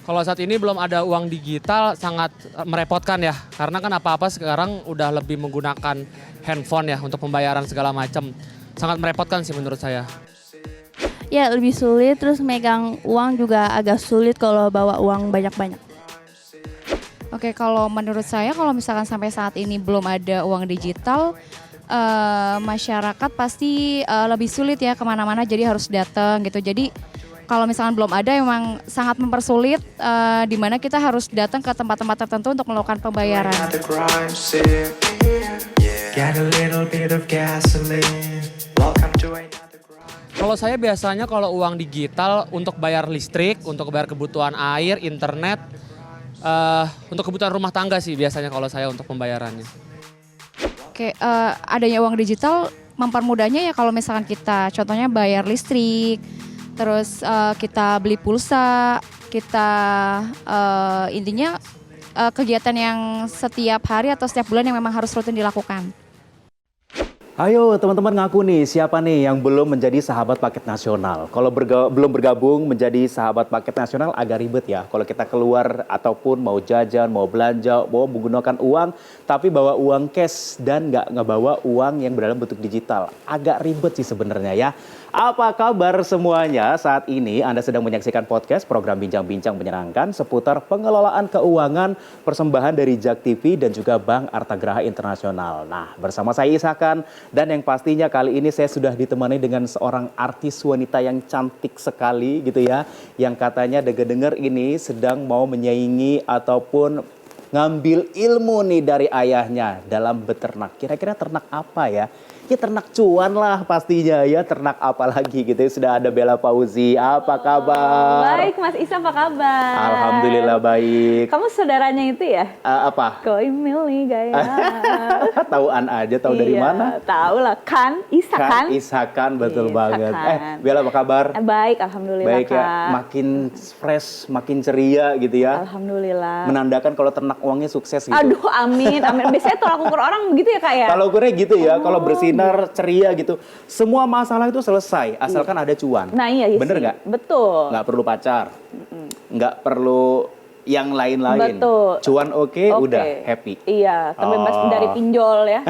Kalau saat ini belum ada uang digital sangat merepotkan ya. Karena kan apa-apa sekarang udah lebih menggunakan handphone ya untuk pembayaran segala macam. Sangat merepotkan sih menurut saya. Ya lebih sulit, terus megang uang juga agak sulit kalau bawa uang banyak-banyak. Oke, kalau menurut saya kalau misalkan sampai saat ini belum ada uang digital, masyarakat pasti lebih sulit ya kemana-mana, jadi harus datang gitu. Jadi kalau misalkan belum ada memang sangat mempersulit, di mana kita harus datang ke tempat-tempat tertentu untuk melakukan pembayaran. Kalau saya biasanya kalau uang digital untuk bayar listrik, untuk bayar kebutuhan air, internet, untuk kebutuhan rumah tangga sih biasanya kalau saya untuk pembayarannya. Oke, adanya uang digital mempermudahnya ya kalau misalkan kita contohnya bayar listrik, terus kita beli pulsa, kita intinya kegiatan yang setiap hari atau setiap bulan yang memang harus rutin dilakukan. Ayo teman-teman ngaku nih, siapa nih yang belum menjadi sahabat paket nasional? Kalau belum bergabung menjadi sahabat paket nasional agak ribet ya. Kalau kita keluar ataupun mau jajan, mau belanja, mau menggunakan uang, tapi bawa uang cash dan nggak ngebawa uang yang berdalam bentuk digital. Agak ribet sih sebenarnya ya. Apa kabar semuanya? Saat ini Anda sedang menyaksikan podcast program Bincang-Bincang Menyenangkan seputar pengelolaan keuangan persembahan dari JAK TV dan juga Bank Artagraha Internasional. Nah, bersama saya Ishakan dan yang pastinya kali ini saya sudah ditemani dengan seorang artis wanita yang cantik sekali gitu ya. Yang katanya dengar-dengar ini sedang mau menyaingi ataupun ngambil ilmu nih dari ayahnya dalam beternak. Kira-kira ternak apa ya? Ya ternak cuan lah pastinya ya, ternak apa lagi gitu ya. Sudah ada Bella Fauzi, apa kabar? Baik Mas Isa, apa kabar? Alhamdulillah baik. Kamu saudaranya itu ya? Apa? Koimil nih gaya. Tauan aja, tahu dari mana? Tahu lah, kan Ishakan. Ishakan, betul Ishakan. banget. Bella apa kabar? Baik, alhamdulillah Baik ya, Kak. makin fresh, makin ceria gitu ya. Alhamdulillah. Menandakan kalau ternak uangnya sukses gitu. Aduh, amin, amin. Biasanya tolak ukur orang begitu ya Kak ya? Kalau gue gitu ya, kalau bersinar ceria gitu, semua masalah itu selesai asalkan ada cuan. Nah iya Bener sih. nggak? Betul. Nggak perlu pacar, nggak perlu yang lain-lain. Betul. Cuan oke, udah happy. Iya, terbebas Oh. dari pinjol ya.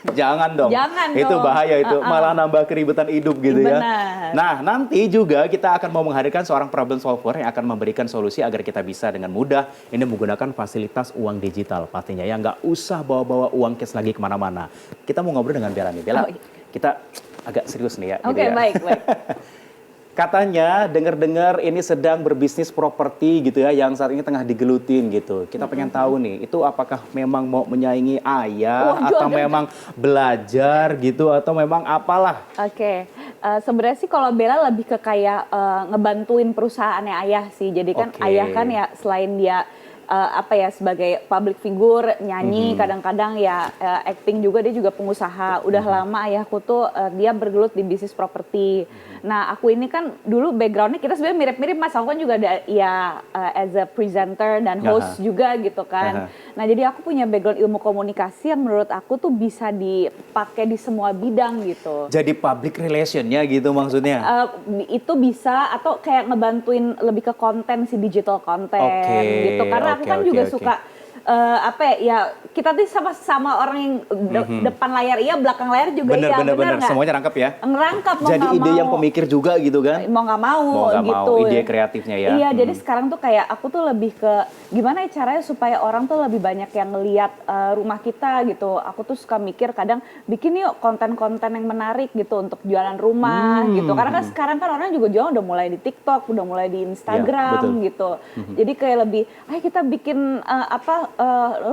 Jangan dong. Jangan Itu dong. bahaya itu, malah nambah keributan hidup gitu ya. Benar. Nah, nanti juga kita akan mau menghadirkan seorang problem solver yang akan memberikan solusi agar kita bisa dengan mudah ini menggunakan fasilitas uang digital pastinya ya. Nggak usah bawa-bawa uang cash lagi kemana-mana. Kita mau ngobrol dengan Bella nih. Bella, Oh, iya. kita agak serius nih ya. Oke, gitu ya. baik, baik. Katanya dengar-dengar ini sedang berbisnis properti gitu ya, yang saat ini tengah digelutin gitu. Kita pengen tahu nih, itu apakah memang mau menyaingi ayah Waduh, atau aduh. memang belajar gitu atau memang apalah? Oke, sebenarnya sih kalau Bella lebih ke kayak ngebantuin perusahaannya ayah sih. Jadi kan Oke. ayah kan ya selain dia sebagai public figure, nyanyi, kadang-kadang ya acting juga, dia juga pengusaha. Udah lama ayahku tuh dia bergelut di bisnis properti. Nah aku ini kan dulu backgroundnya kita sebenarnya mirip-mirip Mas. Aku kan juga ada ya as a presenter dan host juga gitu kan. Nah jadi aku punya background ilmu komunikasi yang menurut aku tuh bisa dipakai di semua bidang gitu. Jadi public relationnya gitu maksudnya? Itu bisa atau kayak ngebantuin lebih ke konten si digital konten Oke, gitu karena aku kan oke, juga oke. suka ya kita tuh sama orang yang depan layar iya belakang layar juga iya Bener, nggak? semuanya rangkap ya? Ngerangkap mau Jadi nggak ide mau. yang pemikir juga gitu kan? Mau nggak mau Mau nggak gitu. mau, ide kreatifnya ya? Iya, jadi sekarang tuh kayak aku tuh lebih ke gimana ya caranya supaya orang tuh lebih banyak yang ngelihat rumah kita gitu. Aku tuh suka mikir kadang bikin yuk konten-konten yang menarik gitu untuk jualan rumah gitu. Karena kan sekarang kan orang juga jualan udah mulai di TikTok, udah mulai di Instagram betul. gitu. Jadi kayak lebih, ayo kita bikin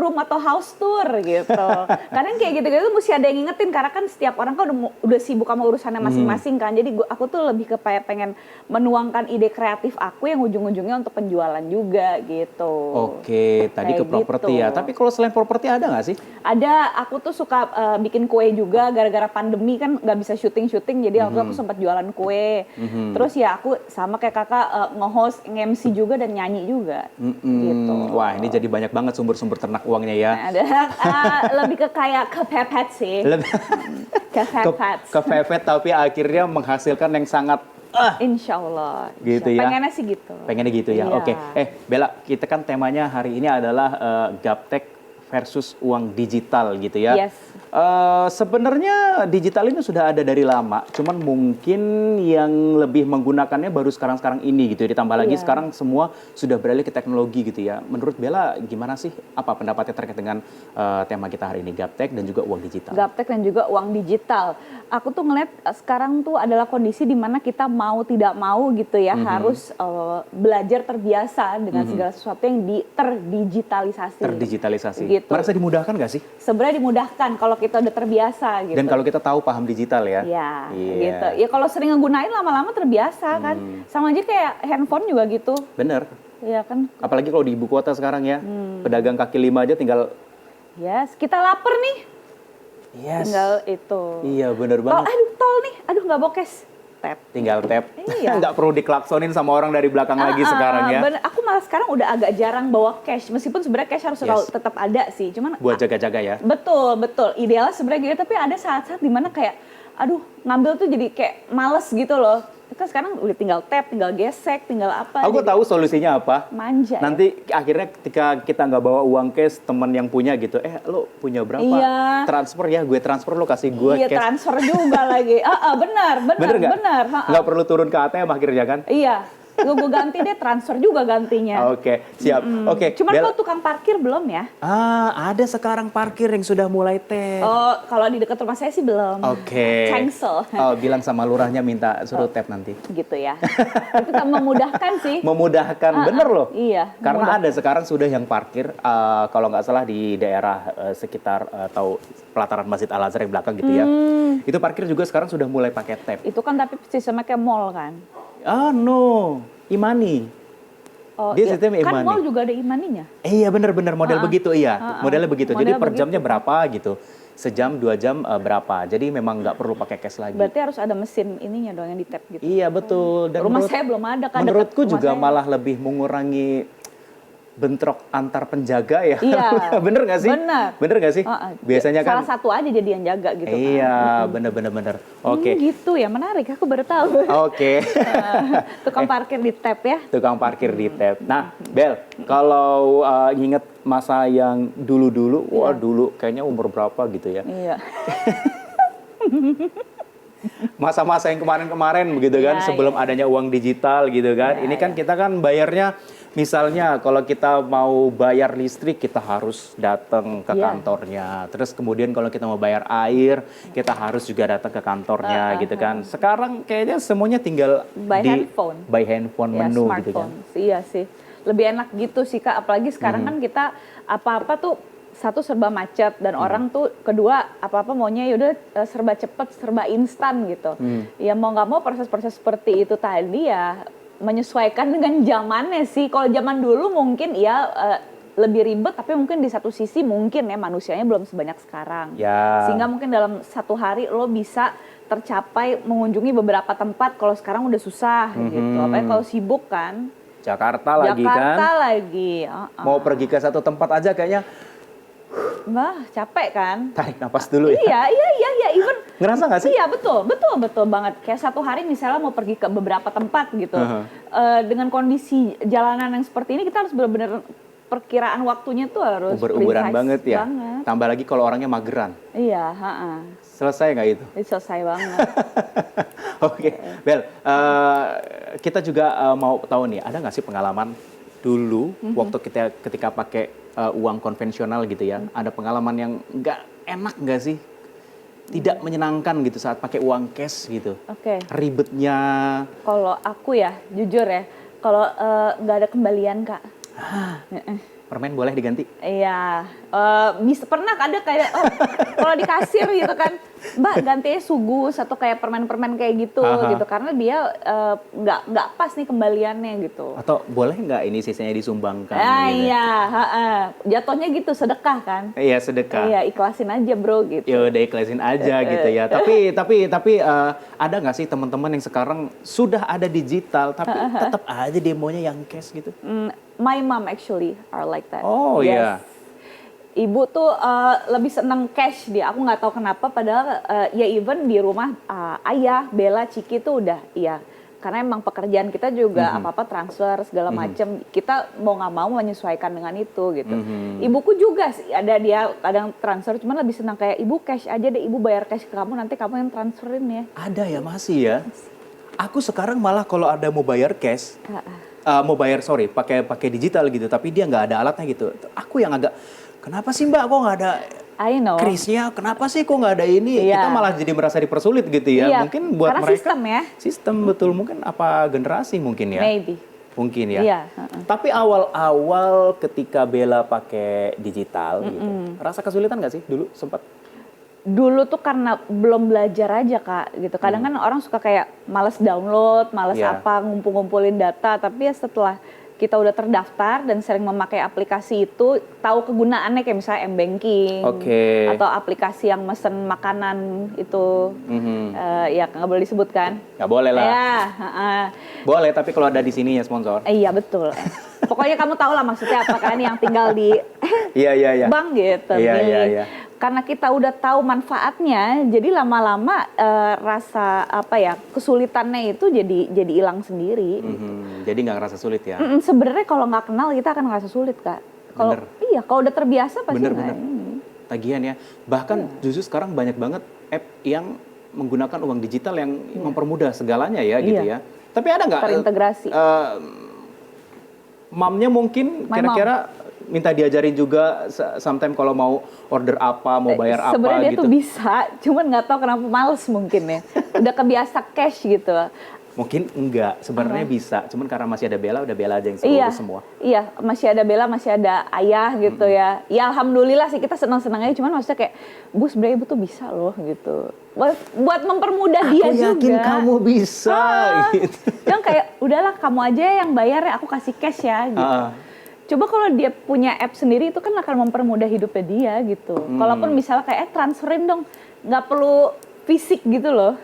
room atau house tour gitu. Kadang kayak gitu-gitu mesti ada yang ngingetin karena kan setiap orang kan udah sibuk sama urusannya masing-masing kan. Jadi aku tuh lebih ke pengen menuangkan ide kreatif aku yang ujung-ujungnya untuk penjualan juga gitu. Oke, tadi ke Kayak properti gitu. ya. Tapi kalau selain properti ada nggak sih? Ada, aku tuh suka bikin kue juga gara-gara pandemi kan nggak bisa syuting-syuting jadi aku sempat jualan kue. Terus ya aku sama kayak kakak nge-host, nge-MC juga dan nyanyi juga gitu. Wah, ini jadi banyak banget sumber-sumber ternak uangnya ya. Ada lebih ke kayak kepepet sih. Lebih Kepepet. kepepet tapi akhirnya menghasilkan yang sangat Insya Allah. Gitu ya. Pengennya sih gitu. pengennya gitu ya. Iya. Oke. Bella, kita kan temanya hari ini adalah gaptek versus uang digital gitu ya. Yes. Sebenarnya digital ini sudah ada dari lama, cuman mungkin yang lebih menggunakannya baru sekarang-sekarang ini gitu ya. Ditambah lagi Iya. sekarang semua sudah beralih ke teknologi gitu ya. Menurut Bella gimana sih? Apa pendapatnya terkait dengan tema kita hari ini, gaptek dan juga uang digital? Gaptek dan juga uang digital. Aku tuh ngeliat sekarang tuh adalah kondisi di mana kita mau tidak mau gitu ya harus belajar terbiasa dengan segala sesuatu yang terdigitalisasi. Terdigitalisasi. Gitu. Merasa dimudahkan nggak sih? Sebenarnya dimudahkan kalau kita udah terbiasa gitu. Dan kalau kita tahu paham digital ya? Iya, Iya. gitu. Ya kalau sering ngegunain lama-lama terbiasa kan. Sama aja kayak handphone juga gitu. Bener. Iya kan. Apalagi kalau di ibu kota sekarang ya, pedagang kaki lima aja tinggal Yes, kita lapar nih. Tinggal itu. Iya bener Tol, banget. tol nih. Aduh nggak bokes. Tap. Tinggal tap. Iya. Nggak perlu diklaksonin sama orang dari belakang lagi sekarang ya. Bener, aku malah sekarang udah agak jarang bawa cash. Meskipun sebenarnya cash harus selalu tetap ada sih. Cuman Buat jaga-jaga ya. betul, betul. Idealnya sebenarnya gitu. Tapi ada saat-saat dimana kayak, aduh ngambil tuh jadi kayak males gitu loh. Kan sekarang udah tinggal tap, tinggal gesek, tinggal apa. Aku jadi tahu solusinya apa. manja. Nanti akhirnya ketika kita nggak bawa uang cash, teman yang punya gitu, lo punya berapa? Iya. Transfer ya, gue transfer, lo kasih gue Iya cash. transfer juga lagi. Benar, Bener nggak? benar. Nggak perlu turun ke ATM akhirnya kan? Iya, gue ganti deh transfer juga gantinya. Oke, siap. Oke, Cuman Bella. kalau tukang parkir belum ya? Ada sekarang parkir yang sudah mulai tap. Oh, kalau di dekat rumah saya sih belum. Oke. Cancel. Oh, bilang sama lurahnya minta suruh tap nanti. Gitu ya. Itu kan memudahkan sih. Memudahkan, bener loh. Iya. Karena ada sekarang sudah yang parkir, kalau nggak salah di daerah sekitar atau pelataran Masjid Al Azhar yang belakang gitu ya. Itu parkir juga sekarang sudah mulai pakai tap. Itu kan tapi sistemnya kayak mall kan. No, Imani. Oh, Dia iya. sistemnya Kan e-money. mall juga ada imaninya. Iya bener-bener model begitu iya. Modelnya begitu. Jadi Model per jamnya berapa gitu. Sejam, 2 jam berapa. Jadi memang nggak perlu pakai cash lagi. Berarti harus ada mesin ininya dong yang di tap gitu. Iya betul. Dan Rumah saya belum ada kan. menurutku dekat juga rumah saya. malah lebih mengurangi bentrok antar penjaga ya. Iya. Bener nggak sih? Bener. Bener nggak sih? Biasanya kan. Salah satu aja jadi yang jaga gitu kan. Iya, bener. Oke. Gitu ya, menarik. Aku baru tahu. Oke. Tukang parkir di tap ya. Tukang parkir di tap. Nah, Bel, kalau inget masa yang dulu-dulu, wah dulu kayaknya umur berapa gitu ya. Iya. Masa-masa yang kemarin-kemarin begitu kan, Iya, sebelum iya. adanya uang digital gitu kan. Iya, Ini kan kita kan bayarnya, misalnya kalau kita mau bayar listrik kita harus datang ke Iya. kantornya. Terus kemudian kalau kita mau bayar air, kita harus juga datang ke kantornya gitu kan. Sekarang kayaknya semuanya tinggal By handphone. by handphone Ya, menu gitu kan. smartphone. Iya sih. Lebih enak gitu sih Kak, apalagi sekarang kan kita apa-apa tuh satu serba macet dan orang tuh kedua apa-apa maunya yaudah serba cepet, serba instan gitu. Ya mau nggak mau proses-proses seperti itu tadi ya menyesuaikan dengan zamannya sih. Kalau zaman dulu mungkin ya lebih ribet tapi mungkin di satu sisi mungkin ya manusianya belum sebanyak sekarang. Ya. Sehingga mungkin dalam satu hari lo bisa tercapai mengunjungi beberapa tempat kalau sekarang udah susah gitu. Apalagi kalau sibuk kan. Jakarta lagi Jakarta kan. lagi. Mau pergi ke satu tempat aja kayaknya Bah, capek kan? tarik napas dulu ya. Iya, even Ngerasa nggak sih? Iya, betul banget. Kayak satu hari misalnya mau pergi ke beberapa tempat gitu. Dengan kondisi jalanan yang seperti ini kita harus benar-benar perkiraan waktunya tuh harus Uber-uberan precise banget ya. banget. Tambah lagi kalau orangnya mageran. Iya, Selesai nggak itu? Itu selesai banget. Oke, Bel, kita juga mau tahu nih, ada nggak sih pengalaman dulu waktu kita ketika pakai uang konvensional gitu ya, ada pengalaman yang nggak enak nggak sih? Tidak menyenangkan gitu saat pakai uang cash gitu. Oke. Ribetnya. Kalau aku ya, jujur ya, kalau nggak ada kembalian Kak. Permen boleh diganti? Iya, bisa pernah ada kayak kalau di kasir gitu kan, Mbak gantinya sugus atau kayak permen-permen kayak gitu gitu karena dia nggak pas nih kembaliannya gitu. Atau boleh nggak ini sisanya disumbangkan? Gitu? Iya, jatuhnya gitu sedekah kan? Iya sedekah. Iya ikhlasin aja bro gitu. Ya udah ikhlasin aja gitu ya. Tapi ada nggak sih teman-teman yang sekarang sudah ada digital tapi tetap aja demonya yang cash gitu? My mom actually are like that. Oh Yes. iya. Ibu tuh lebih seneng cash dia. Aku nggak tahu kenapa. Padahal ya even di rumah ayah, Bella, Ciki tuh udah iya. Karena emang pekerjaan kita juga apa-apa transfer segala macem. Kita mau nggak mau menyesuaikan dengan itu gitu. Ibuku juga sih ada dia kadang transfer. Cuman lebih senang kayak ibu cash aja deh. Ibu bayar cash ke kamu nanti kamu yang transferin ya. Ada ya masih ya. Aku sekarang malah kalau ada mau bayar cash, mau bayar pakai digital gitu. Tapi dia nggak ada alatnya gitu. Aku yang agak kenapa sih Mbak kok nggak ada I know. krisnya? Kenapa sih kok nggak ada ini? Iya. Kita malah jadi merasa dipersulit gitu ya. Iya, Mungkin buat karena mereka sistem ya. Sistem betul mungkin apa generasi mungkin ya. Maybe. Mungkin ya. Iya. Tapi awal-awal ketika Bella pakai digital gitu, rasa kesulitan nggak sih dulu sempat? Dulu tuh karena belum belajar aja Kak gitu. Kadang kan orang suka kayak males download, males Iya. apa ngumpul-ngumpulin data. Tapi ya setelah kita udah terdaftar dan sering memakai aplikasi itu, tahu kegunaannya kayak misalnya M-Banking. Oke. Atau aplikasi yang mesen makanan itu, ya nggak boleh disebut kan? Nggak boleh lah. Ya, Boleh tapi kalau ada di sini ya sponsor. iya betul. Pokoknya kamu tahu lah maksudnya apa kan yang tinggal di Iya. bank gitu. Iya, milih. iya. Karena kita udah tahu manfaatnya, jadi lama-lama rasa apa ya kesulitannya itu jadi hilang sendiri. Jadi nggak ngerasa sulit ya? Sebenarnya kalau nggak kenal kita akan ngerasa sulit Kak. Kalau iya kalau udah terbiasa pasti Bener. nggak ini. Tagihan ya. Bahkan justru sekarang banyak banget app yang menggunakan uang digital yang mempermudah segalanya ya gitu Iya. ya. Tapi ada nggak Terintegrasi. mamnya mungkin My kira-kira minta diajarin juga sometimes kalau mau order apa, mau bayar apa Sebenarnya dia gitu. tuh bisa, cuman nggak tahu kenapa males mungkin ya. Udah kebiasa cash gitu. Mungkin enggak, sebenarnya bisa. Cuman karena masih ada Bella, udah Bella aja yang Iya, urus semua. iya masih ada Bella, masih ada ayah gitu ya. Ya alhamdulillah sih kita senang-senang aja. Cuman maksudnya kayak, Bu sebenarnya ibu tuh bisa loh gitu. Buat mempermudah dia juga. Aku yakin kamu bisa gitu. Yang kayak udahlah kamu aja yang bayar ya, aku kasih cash ya gitu. Coba kalau dia punya app sendiri itu kan akan mempermudah hidupnya dia gitu. Kalaupun misalnya kayak transferin dong, nggak perlu fisik gitu loh.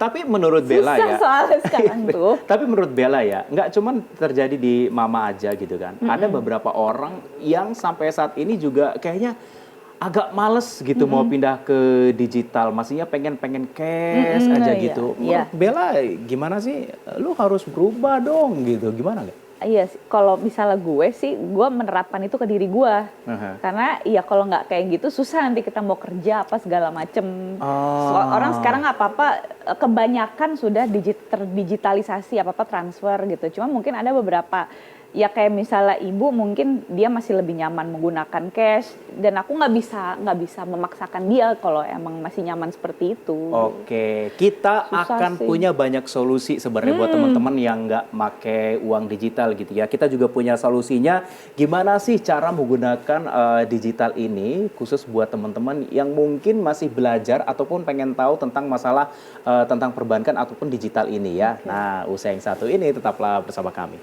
Tapi menurut Bella Susah ya. soalnya sekarang tuh. Tapi menurut Bella ya, nggak cuman terjadi di Mama aja gitu kan. Ada beberapa orang yang sampai saat ini juga kayaknya agak males gitu mau pindah ke digital. Maksudnya pengen cash aja iya, gitu. iya. Menurut Bella gimana sih? Lu harus berubah dong gitu. Gimana nggak? Iya sih, kalau misalnya gue menerapkan itu ke diri gue. Karena ya kalau nggak kayak gitu susah nanti kita mau kerja apa segala macem. Orang sekarang apa-apa kebanyakan sudah terdigitalisasi, apa-apa transfer gitu. Cuma mungkin ada beberapa ya kayak misalnya ibu mungkin dia masih lebih nyaman menggunakan cash dan aku nggak bisa memaksakan dia kalau emang masih nyaman seperti itu. Oke, kita Susah akan sih. punya banyak solusi sebenarnya buat teman-teman yang nggak make uang digital gitu ya. Kita juga punya solusinya. Gimana sih cara menggunakan digital ini khusus buat teman-teman yang mungkin masih belajar ataupun pengen tahu tentang masalah tentang perbankan ataupun digital ini ya. Nah, usai yang satu ini tetaplah bersama kami.